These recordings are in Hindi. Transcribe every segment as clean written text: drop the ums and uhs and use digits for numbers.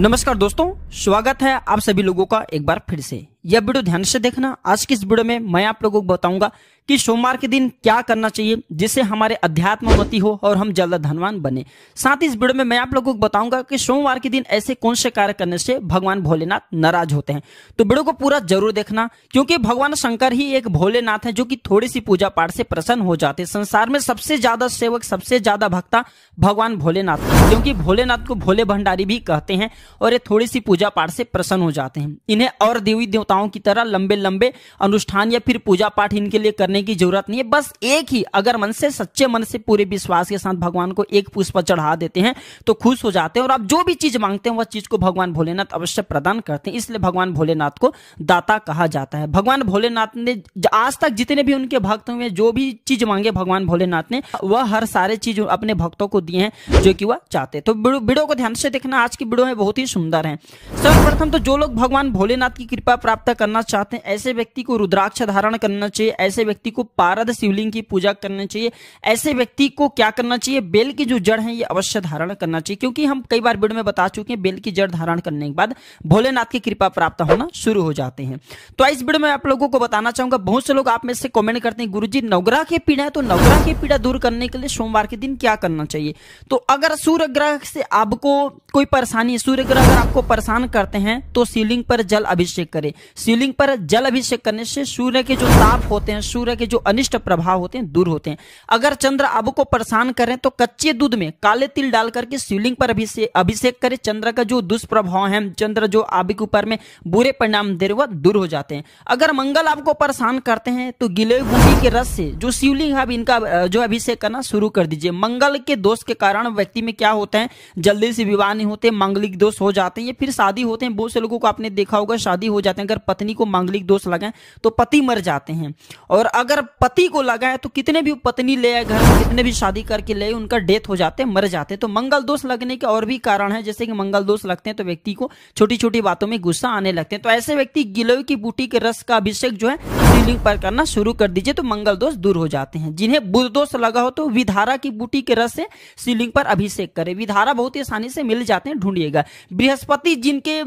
नमस्कार दोस्तों, स्वागत है आप सभी लोगों का एक बार फिर से। यह वीडियो ध्यान से देखना। आज की इस वीडियो में मैं आप लोगों को बताऊंगा कि सोमवार के दिन क्या करना चाहिए जिससे हमारे अध्यात्म उन्नति हो और हम जल्द धनवान बने। साथ ही इस वीडियो में मैं आप लोगों को बताऊंगा कि सोमवार के दिन ऐसे कौन से कार्य करने से भगवान भोलेनाथ नाराज होते हैं। तो वीडियो को पूरा जरूर देखना, क्योंकि भगवान शंकर ही एक भोलेनाथ है जो कि थोड़ी सी पूजा पाठ से प्रसन्न हो जाते हैं। संसार में सबसे ज्यादा सेवक, सबसे ज्यादा भक्ता भगवान भोलेनाथ है, क्योंकि भोलेनाथ को भोले भंडारी भी कहते हैं और ये थोड़ी सी पूजा पाठ से प्रसन्न हो जाते हैं। इन्हें और देवी देवताओं की तरह लंबे लंबे अनुष्ठान या फिर पूजा पाठ इनके लिए करने की जरूरत नहीं है। बस एक ही, अगर मन से, सच्चे मन से, पूरे विश्वास के साथ भगवान को एक पुष्प चढ़ा देते हैं तो खुश हो जाते हैं और आप जो भी चीज मांगते हैं वह चीज को भगवान भोलेनाथ अवश्य प्रदान करते हैं। इसलिए भगवान भोलेनाथ को दाता कहा जाता है। भगवान भोलेनाथ ने आज तक जितने भी उनके भक्त हुए, जो भी चीज मांगे भगवान भोलेनाथ ने, वह हर सारे चीज अपने भक्तों को दिए हैं जो कि वह चाहते। तो वीडियो को ध्यान से देखना, आज की वीडियो में बहुत ही सुंदर है। सर्वप्रथम तो जो लोग भगवान भोलेनाथ की कृपा प्राप्त करना चाहते हैं, ऐसे व्यक्ति को रुद्राक्ष धारण करना चाहिए। ऐसे व्यक्ति को पारद शिवलिंग की पूजा करनी चाहिए। ऐसे व्यक्ति को क्या करना चाहिए, बेल की जो जड़ है ये अवश्य धारण करना चाहिए, क्योंकि हम कई बार वीडियो में बता चुके हैं बेल की जड़ धारण करने के बाद भोलेनाथ की कृपा प्राप्त होना शुरू हो जाते हैं। तो इस वीडियो में आप लोगों को बताना चाहूंगा, बहुत से लोग आप में से कमेंट करते हैं गुरुजी नवग्रह की पीड़ा है, तो नवग्रह की पीड़ा दूर करने के लिए सोमवार के दिन क्या करना चाहिए। तो अगर सूर्य ग्रह से आपको कोई परेशानी है, सूर्य ग्रह अगर आपको परेशान करते हैं तो शिवलिंग पर जल अभिषेक करें। शिवलिंग पर जल अभिषेक करने से सूर्य के जो ताप होते हैं, सूर्य के जो अनिष्ट प्रभाव होते हैं, दूर होते हैं। अगर चंद्र आपको परेशान करें तो कच्चे दूध में काले तिल डाल करके शिवलिंग पर अभिषेक करें। चंद्र का जो दुष्प्रभाव है, चंद्र जो आपके ऊपर में बुरे परिणाम दे रहे वह दूर हो जाते हैं। अगर मंगल आपको परेशान करते हैं तो गिलोय बूटी के रस से जो शिवलिंग है इनका जो अभिषेक करना शुरू कर दीजिए। मंगल के दोष के कारण व्यक्ति में क्या होता है, जल्दी से विवाह नहीं होते, मांगलिक दोष हो जाते हैं या फिर शादी होते हैं। बहुत से लोगों को आपने देखा होगा शादी हो जाते हैं, अगर पत्नी को मांगलिक दोष लगाए तो पति मर जाते हैं, और अगर पति को लगा है तो कितने भी पत्नी ले आए घर में, कितने भी शादी करके ले, उनका डेथ हो जाते हैं, मर जाते हैं। तो मंगल दोष लगने के और भी कारण है, जैसे कि मंगल दोष लगते हैं तो व्यक्ति को छोटी छोटी बातों में गुस्सा आने लगते हैं। तो ऐसे व्यक्ति गिलोय की बूटी के रस का अभिषेक जो है शिवलिंग पर करना शुरू कर दीजिए, तो मंगल दोष दूर हो जाते हैं। जिन्हें बुध दोष लगा हो तो विधारा की बूटी के रस से शिवलिंग पर अभिषेक करें। विधारा बहुत ही आसानी से मिल जाते हैं, ढूंढिएगा। बृहस्पति जिनके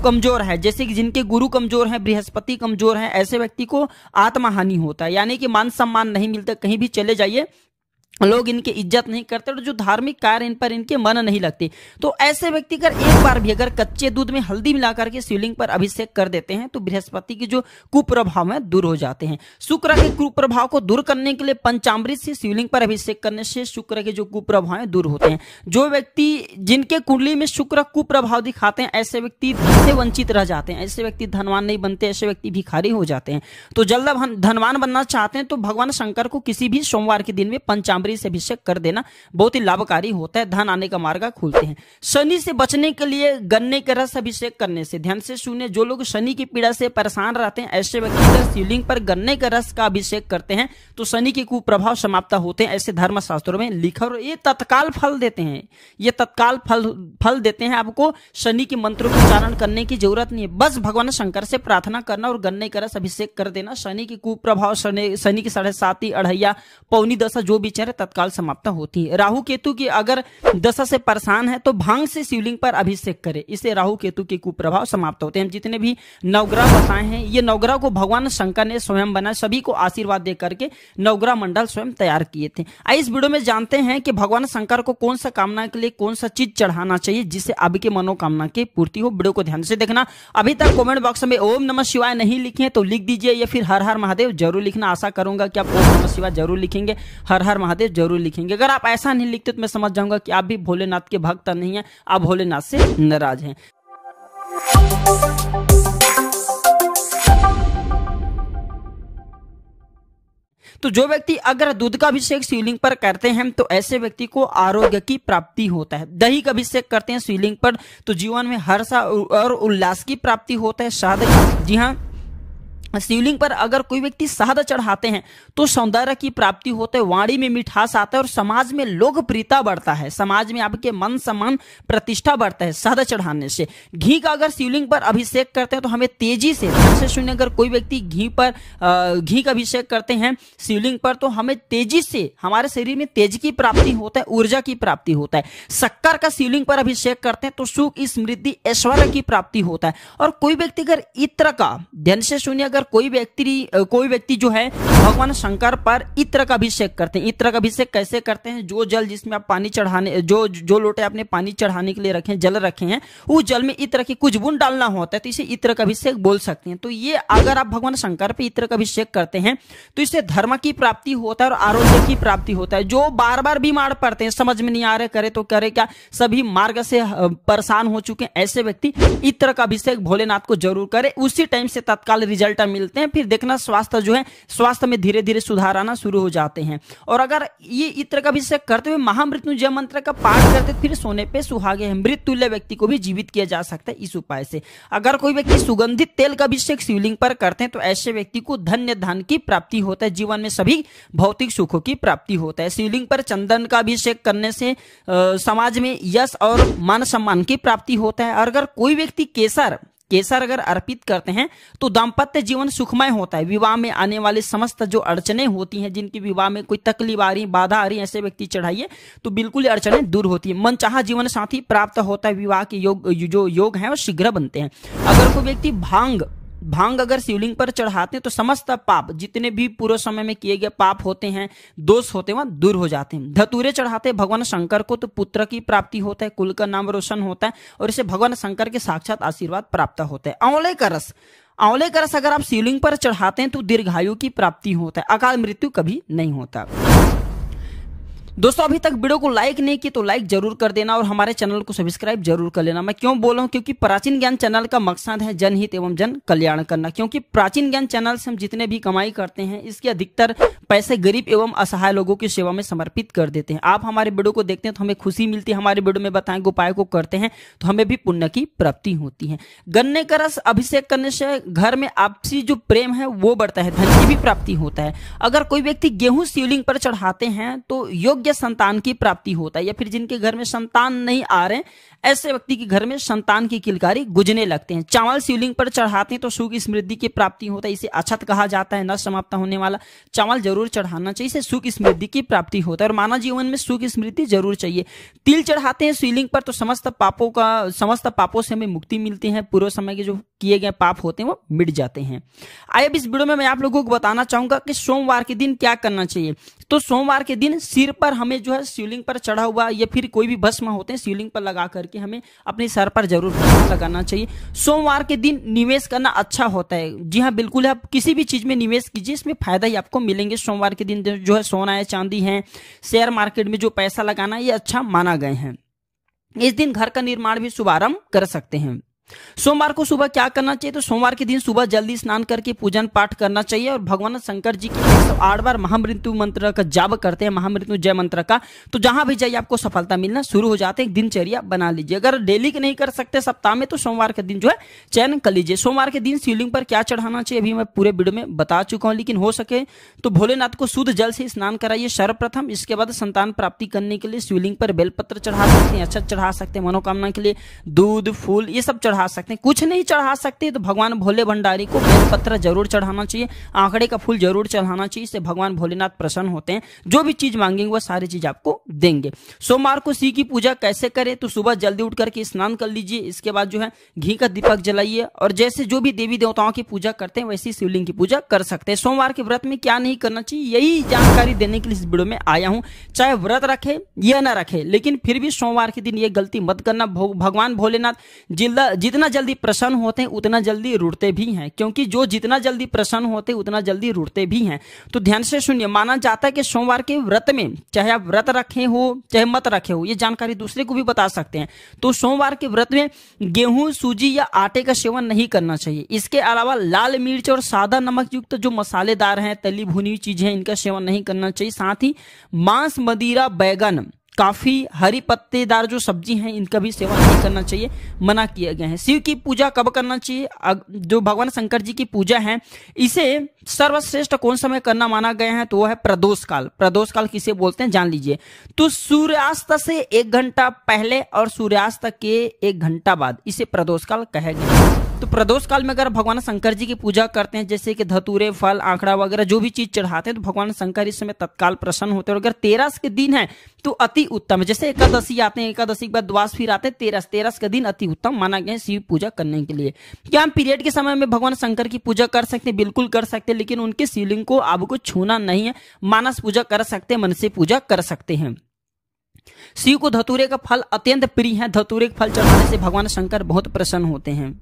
कमजोर है, जैसे कि जिनके गुरु कमजोर है, बृहस्पति कमजोर है, ऐसे व्यक्ति को आत्महानि होता है, यानी कि मान सम्मान नहीं मिलता। कहीं भी चले जाइए लोग इनकी इज्जत नहीं करते और जो धार्मिक कार्य इन पर इनके मन नहीं लगते। तो ऐसे व्यक्ति अगर एक बार भी अगर कच्चे दूध में हल्दी मिलाकर के शिवलिंग पर अभिषेक कर देते हैं तो बृहस्पति के जो कुप्रभाव है दूर हो जाते हैं। शुक्र के कुप्रभाव को दूर करने के लिए पंचामृत से शिवलिंग पर अभिषेक करने से शुक्र के जो कुप्रभाव है दूर होते हैं। जो व्यक्ति जिनके कुंडली में शुक्र कुप्रभाव दिखाते हैं, ऐसे व्यक्ति धन से वंचित रह जाते हैं, ऐसे व्यक्ति धनवान नहीं बनते, ऐसे व्यक्ति भिखारी हो जाते हैं। तो जल्द धनवान बनना चाहते हैं तो भगवान शंकर को किसी भी सोमवार के दिन में पंचामृत से अभिषेक कर देना बहुत ही लाभकारी होता है, धन आने का मार्ग खुलते हैं। शनि से बचने के लिए गन्ने के रस अभिषेक करने से, ध्यान से सुने, जो लोग शनि की पीड़ा से परेशान रहते हैं, ऐसे व्यक्ति अगर शिवलिंग पर गन्ने के रस का अभिषेक करते हैं तो शनि के कुप्रभाव समाप्त होते हैं, ऐसे धर्म शास्त्रों में लिखा। और ये तत्काल फल देते हैं, ये तत्काल फल देते हैं। आपको शनि के मंत्रों का उच्चारण करने की जरूरत नहीं है, बस भगवान शंकर से प्रार्थना करना और गन्ने का रस अभिषेक कर देना। शनि के कुप्रभाव, शनि की 7.5 अढ़ैया पौनी दशा जो भी चले तत्काल समाप्त होती है। राहु केतु की अगर दशा से परेशान है तो भांग से शिवलिंग पर अभिषेक करें, इससे राहु केतु के कुप्रभाव समाप्त होते हैं। जितने भी नवग्रह बताए हैं, ये नवग्रह को भगवान शंकर ने स्वयं बनाया, सभी को आशीर्वाद दे करके नवग्रह मंडल स्वयं तैयार किए थे। आइए इस वीडियो में जानते हैं कि भगवान शंकर को कौन सा कामना के लिए कौन सा चीज चढ़ाना चाहिए जिससे आपकी मनोकामना की पूर्ति हो। वीडियो को ध्यान से देखना। अभी तक कमेंट बॉक्स में ओम नमः शिवाय नहीं लिखे तो लिख दीजिए, या फिर हर हर महादेव जरूर लिखना। आशा करूंगा कि आप ओम नमः शिवाय जरूर लिखेंगे, हर हर महादेव जरूर लिखेंगे। अगर आप ऐसा नहीं लिखते तो मैं समझ जाऊंगा कि आप भी भोलेनाथ के भक्त नहीं हैं, आप भोलेनाथ से नाराज हैं। तो जो व्यक्ति अगर दूध का अभिषेक शिवलिंग पर करते हैं तो ऐसे व्यक्ति को आरोग्य की प्राप्ति होता है। दही का अभिषेक करते हैं शिवलिंग पर तो जीवन में हर्ष और उल्लास की प्राप्ति होता है। शहद, जी हाँ, शिवलिंग पर अगर कोई व्यक्ति शहद चढ़ाते हैं तो सौंदर्य की प्राप्ति होते है, वाणी में मिठास आता है और समाज में लोकप्रियता बढ़ता है, समाज में आपके मन सम्मान प्रतिष्ठा बढ़ता है शहद चढ़ाने से। घी का अगर शिवलिंग पर अभिषेक करते हैं तो हमें तेजी से, ध्यान से सुनिए, अगर कोई व्यक्ति घी का अभिषेक करते हैं शिवलिंग पर तो हमें तेजी से, हमारे शरीर में तेज की प्राप्ति होता है, ऊर्जा की प्राप्ति होता है। शक्कर का शिवलिंग पर अभिषेक करते हैं तो सुख समृद्धि ऐश्वर्य की प्राप्ति होता है। और कोई व्यक्ति अगर इत्र का, ध्यान से सुनिए, अगर कोई व्यक्ति जो है भगवान शंकर पर इत्र का अभिषेक करते हैं। इत्र का अभिषेक कैसे करते हैं? जो जल जिसमें आप पानी चढ़ाने, जो लोटे आपने पानी चढ़ाने के लिए रखे, जल रखे हैं, उस जल में इत्र की कुछ बूंद डालना होता है, तो इसे इत्र का अभिषेक बोल सकते हैं। तो ये अगर आप भगवान शंकर पे इत्र का अभिषेक करते हैं तो इससे धर्म की प्राप्ति होता है और आरोग्य की प्राप्ति होता है। जो बार बार बीमार पड़ते हैं, समझ में नहीं आ रहे करे तो करे क्या, सभी मार्ग से परेशान हो चुके हैं, ऐसे व्यक्ति इत्र का अभिषेक भोलेनाथ को जरूर करे, उसी टाइम से तत्काल रिजल्ट मिलते हैं। फिर देखना स्वास्थ्य जो है, स्वास्थ्य में धीरे धीरे सुधार आना शुरू हो जाते हैं। और अगर ये इत्र का अभिषेक करते हुए महामृत्युंजय मंत्र का पाठ करते फिर सोने पे सुहागे हैं, मृत तुल्य व्यक्ति को भी जीवित किया जा सकता है इस उपाय से। अगर कोई व्यक्ति सुगंधित तेल का अभिषेक शिवलिंग पर करते हैं तो ऐसे व्यक्ति को धन्य धन की प्राप्ति होता है, जीवन में सभी भौतिक सुखों की प्राप्ति होता है। शिवलिंग पर चंदन का अभिषेक करने से समाज में यश और मान सम्मान की प्राप्ति होता है। और अगर कोई व्यक्ति केसर अगर अर्पित करते हैं तो दाम्पत्य जीवन सुखमय होता है। विवाह में आने वाले समस्त जो अड़चने होती हैं, जिनकी विवाह में कोई तकलीफ आ रही, बाधा आ रही, ऐसे व्यक्ति चढ़ाइए तो बिल्कुल अड़चने दूर होती है। मनचाहा जीवन साथी प्राप्त होता है, विवाह के जो योग हैं वो शीघ्र बनते हैं। अगर कोई व्यक्ति भांग अगर शिवलिंग पर चढ़ाते हैं तो समस्त पाप, जितने भी पूर्व समय में किए गए पाप होते हैं, दोष होते हैं, वह दूर हो जाते हैं। धतूरे चढ़ाते हैं भगवान शंकर को तो पुत्र की प्राप्ति होता है, कुल का नाम रोशन होता है और इसे भगवान शंकर के साक्षात आशीर्वाद प्राप्त होता है। आंवले का रस अगर आप शिवलिंग पर चढ़ाते हैं तो दीर्घायु की प्राप्ति होता है, अकाल मृत्यु कभी नहीं होता। दोस्तों, अभी तक वीडियो को लाइक नहीं की तो लाइक जरूर कर देना और हमारे चैनल को सब्सक्राइब जरूर कर लेना। मैं क्यों बोल रहा हूं? क्योंकि प्राचीन ज्ञान चैनल का मकसद है जनहित एवं जन कल्याण करना। क्योंकि प्राचीन ज्ञान चैनल से हम जितने भी कमाई करते हैं, इसके अधिकतर पैसे गरीब एवं असहाय लोगों की सेवा में समर्पित कर देते हैं। आप हमारे वीडियो को देखते हैं तो हमें खुशी मिलती है, हमारे वीडियो में बताए गए उपाय को करते हैं तो हमें भी पुण्य की प्राप्ति होती है। गन्ने का रस अभिषेक करने से घर में आपसी जो प्रेम है वो बढ़ता है, धन की भी प्राप्ति होता है। अगर कोई व्यक्ति गेहूं शिवलिंग पर चढ़ाते हैं तो योग्य संतान की प्राप्ति होता है, या फिर जिनके घर में संतान नहीं आ रहे, ऐसे व्यक्ति के घर में संतान की किलकारी गुजरने लगते हैं। चावल शिवलिंग पर चढ़ाते हैं तो सुख समृद्धि की प्राप्ति होता है, इसे अक्षत कहा जाता है, न समाप्त होने वाला चावल जरूर चढ़ाना चाहिए, इससे सुख समृद्धि की प्राप्ति होता है और मानव जीवन में सुख समृद्धि जरूर चाहिए। तिल चढ़ाते हैं शिवलिंग पर तो समस्त पापों से हमें मुक्ति मिलती है, पूर्व समय के जो किए गए पाप होते हैं वो मिट जाते हैं। आइए अब इस वीडियो में मैं आप लोगों को बताना चाहूंगा कि सोमवार के दिन क्या करना चाहिए। तो सोमवार के दिन सिर पर हमें जो है शिवलिंग पर चढ़ा हुआ या फिर कोई भी भस्म होते हैं शिवलिंग पर लगा करके हमें अपने सर पर जरूर भस्म लगाना चाहिए। सोमवार के दिन निवेश करना अच्छा होता है। जी हाँ, बिल्कुल, आप किसी भी चीज में निवेश कीजिए, इसमें फायदा ही आपको मिलेंगे। सोमवार के दिन जो है सोना है, चांदी है, शेयर मार्केट में जो पैसा लगाना ये अच्छा माना गए हैं। इस दिन घर का निर्माण भी शुभारंभ कर सकते हैं। सोमवार को सुबह क्या करना चाहिए? तो सोमवार के दिन सुबह जल्दी स्नान करके पूजन पाठ करना चाहिए और भगवान शंकर जी की 108 बार महामृत्यु मंत्र का जाप करते हैं, महामृत्युंजय मंत्र का, तो जहां भी जाइए आपको सफलता मिलना शुरू हो जाते हैं। एक दिनचर्या बना लीजिए। अगर डेली के नहीं कर सकते सप्ताह में तो सोमवार के दिन जो है चयन कर लीजिए। सोमवार के दिन शिवलिंग पर क्या चढ़ाना चाहिए अभी मैं पूरे वीडियो में बता चुका हूं, लेकिन हो सके तो भोलेनाथ को शुद्ध जल से स्नान कराइए सर्वप्रथम। इसके बाद संतान प्राप्ति करने के लिए शिवलिंग पर बेलपत्र चढ़ा सकते हैं, अक्षत चढ़ा सकते हैं, मनोकामना के लिए दूध फूल ये सब चढ़ा सकते हैं। कुछ नहीं चढ़ा सकते तो भगवान भोले भंडारी को बेलपत्र जरूर चढ़ाना चाहिए, आंकड़े का फूल जरूर चढ़ाना चाहिए, इससे भगवान भोलेनाथ प्रसन्न होते हैं। जो भी चीज मांगेंगे वह सारी चीज आपको देंगे। सोमवार को शिव की पूजा कैसे करें? तो सुबह जल्दी उठ करके स्नान कर लीजिए, इसके बाद जो है घी का दीपक जलाइए और जैसे जो भी देवी देवताओं की पूजा करते हैं वैसी शिवलिंग की पूजा कर सकते हैं। सोमवार के व्रत में क्या नहीं करना चाहिए यही जानकारी देने के लिए इस वीडियो में आया हूं। चाहे व्रत रखे या ना रखे, लेकिन फिर भी सोमवार के दिन ये गलती मत करना। भगवान भोलेनाथ जितना जल्दी प्रसन्न होते हैं उतना जल्दी रुठते भी हैं, क्योंकि जो जितना जल्दी प्रसन्न होते हैं उतना जल्दी रुठते भी हैं। तो ध्यान से सुनिए, माना जाता है कि सोमवार के व्रत में चाहे आप व्रत रखे हो चाहे मत रखे हो, ये जानकारी दूसरे को भी बता सकते हैं। तो सोमवार के व्रत में गेहूं सूजी या आटे का सेवन नहीं करना चाहिए। इसके अलावा लाल मिर्च और सादा नमक युक्त जो मसालेदार हैं, तली भुनी हुई चीजें हैं, इनका सेवन नहीं करना चाहिए। साथ ही मांस मदिरा बैगन काफी हरी पत्तेदार जो सब्जी हैं इनका भी सेवन नहीं करना चाहिए, मना किया गया है। शिव की पूजा कब करना चाहिए? जो भगवान शंकर जी की पूजा है इसे सर्वश्रेष्ठ कौन समय करना माना गया है? तो वो है प्रदोष काल। प्रदोष काल किसे बोलते हैं जान लीजिए। तो सूर्यास्त से 1 घंटा पहले और सूर्यास्त के 1 घंटा बाद इसे प्रदोष काल कहा गया है। तो प्रदोष काल में अगर भगवान शंकर जी की पूजा करते हैं, जैसे कि धतूरे, फल, आंकड़ा वगैरह जो भी चीज चढ़ाते हैं, तो भगवान शंकर इस समय तत्काल प्रसन्न होते हैं। और अगर 13 के दिन है तो अति उत्तम है। जैसे एकादशी आते हैं, एकादशी के बाद द्वादश फिर आते हैं, 13 के दिन अति उत्तम माना गया है शिव पूजा करने के लिए। क्या हम पीरियड के समय में भगवान शंकर की पूजा कर सकते हैं? बिल्कुल कर सकते हैं, लेकिन उनके शिवलिंग को आपको छूना नहीं है। मानस पूजा कर सकते हैं, मन से पूजा कर सकते हैं। शिव को धतूरे का फल अत्यंत प्रिय है। धतूरे के फल चढ़ाने से भगवान शंकर बहुत प्रसन्न होते हैं।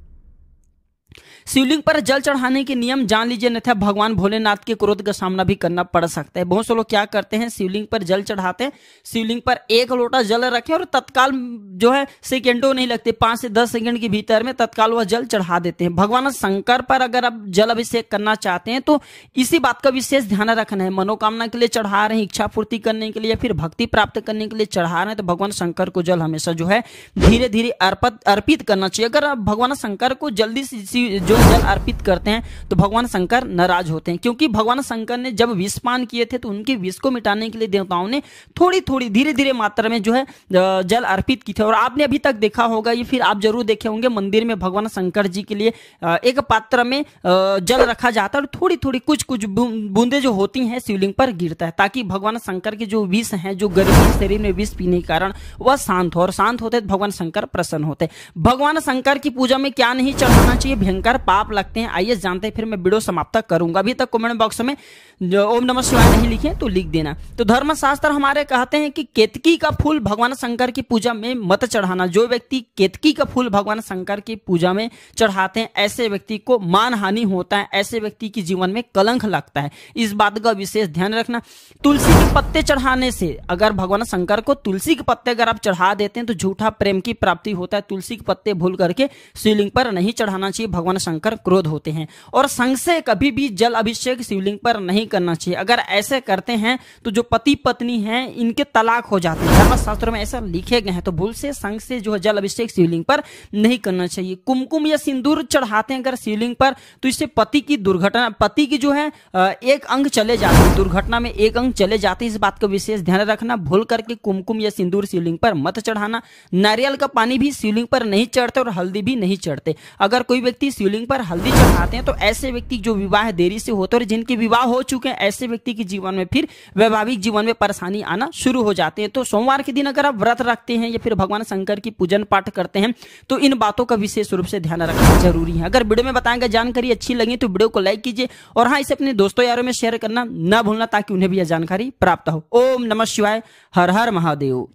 शिवलिंग पर जल चढ़ाने के नियम जान लीजिए, अन्यथा भगवान भोलेनाथ के क्रोध का सामना भी करना पड़ सकता है। बहुत से लोग क्या करते हैं, शिवलिंग पर जल चढ़ाते हैं, शिवलिंग पर 1 लोटा जल रखें और तत्काल जो है सेकेंडों नहीं लगते, 5 से 10 सेकंड के भीतर में तत्काल वह जल चढ़ा देते हैं। भगवान शंकर पर अगर आप जल अभिषेक करना चाहते हैं तो इसी बात का विशेष ध्यान रखना है। मनोकामना के लिए चढ़ा रहे हैं, इच्छा पूर्ति करने के लिए या फिर भक्ति प्राप्त करने के लिए चढ़ा रहे हैं, तो भगवान शंकर को जल हमेशा जो है धीरे धीरे अर्पित करना चाहिए। अगर आप भगवान शंकर को जल्दी से जो जल अर्पित करते हैं तो भगवान शंकर नाराज होते हैं, क्योंकि भगवान शंकर ने जब विष पान किए थे तो उनके विष को मिटाने के लिए देवताओं ने थोड़ी थोड़ी धीरे धीरे मात्रा में जो है जल अर्पित की थी। और आपने अभी तक देखा होगा, ये फिर आप जरूर देखे होंगे, मंदिर में भगवान शंकर जी के लिए एक पात्र में जल रखा जाता है और थोड़ी थोड़ी कुछ कुछ बूंदे जो होती हैं शिवलिंग पर गिरता है, ताकि भगवान शंकर के जो विष हैं, जो गर्मी शरीर में विष पीने के कारण वह शांत हो, और शांत होते भगवान शंकर प्रसन्न होते। भगवान शंकर की पूजा में क्या नहीं चढ़ाना चाहिए? भयंकर पाप लगते हैं। आइए जानते हैं, फिर मैं वीडियो समाप्त करूंगा। अभी तक कमेंट बॉक्स में जो ओम नमः शिवाय नहीं लिखे तो लिख देना। तो धर्मशास्त्र हमारे कहते हैं कि केतकी का फूल भगवान शंकर की पूजा में मत चढ़ाना। जो व्यक्ति केतकी का फूल भगवान शंकर की पूजा में चढ़ाते हैं, ऐसे व्यक्ति को मान हानि होता है, ऐसे व्यक्ति के जीवन में कलंक लगता है। इस बात का विशेष ध्यान रखना। तुलसी के पत्ते चढ़ाने से, अगर भगवान शंकर को तुलसी के पत्ते अगर आप चढ़ा देते हैं तो झूठा प्रेम की प्राप्ति होता है। तुलसी के पत्ते भूल करके शिवलिंग पर नहीं चढ़ाना चाहिए, भगवान शंकर क्रोध होते हैं। और संग से कभी भी जल अभिषेक शिवलिंग पर नहीं करना चाहिए। अगर ऐसे करते हैं तो जो पति पत्नी हैं इनके तलाक हो जाते हैं, धर्मशास्त्रों में ऐसा लिखे गए हैं। तो भूल से संग से जो है जल अभिषेक शिवलिंग पर नहीं करना चाहिए। कुमकुम या सिंदूर चढ़ाते हैं अगर शिवलिंग पर, तो इससे पति की दुर्घटना, पति की जो है 1 अंग चले जाते हैं, दुर्घटना में 1 अंग चले जाते हैं। इस बात का विशेष ध्यान रखना। भूल करके कुमकुम या सिंदूर शिवलिंग पर मत चढ़ाना। नारियल का पानी भी शिवलिंग पर नहीं चढ़ते और हल्दी भी नहीं चढ़ते। अगर कोई व्यक्ति शिवलिंग पर हल्दी चढ़ाते हैं तो ऐसे व्यक्ति जो विवाह देरी से होते हैं और जिनके विवाह हो चुके हैं, ऐसे व्यक्ति के जीवन में फिर वैवाहिक जीवन में परेशानी आना शुरू हो जाते हैं। तो सोमवार के दिन अगर आप व्रत रखते हैं या फिर भगवान शंकर की पूजन पाठ करते हैं तो इन बातों का विशेष रूप से ध्यान रखना जरूरी है। अगर वीडियो में बताया गया जानकारी अच्छी लगी तो वीडियो को लाइक कीजिए और हाँ, इसे अपने दोस्तों यारों में शेयर करना ना भूलना, ताकि उन्हें भी यह जानकारी प्राप्त हो। ओम नमः शिवाय, हर हर महादेव।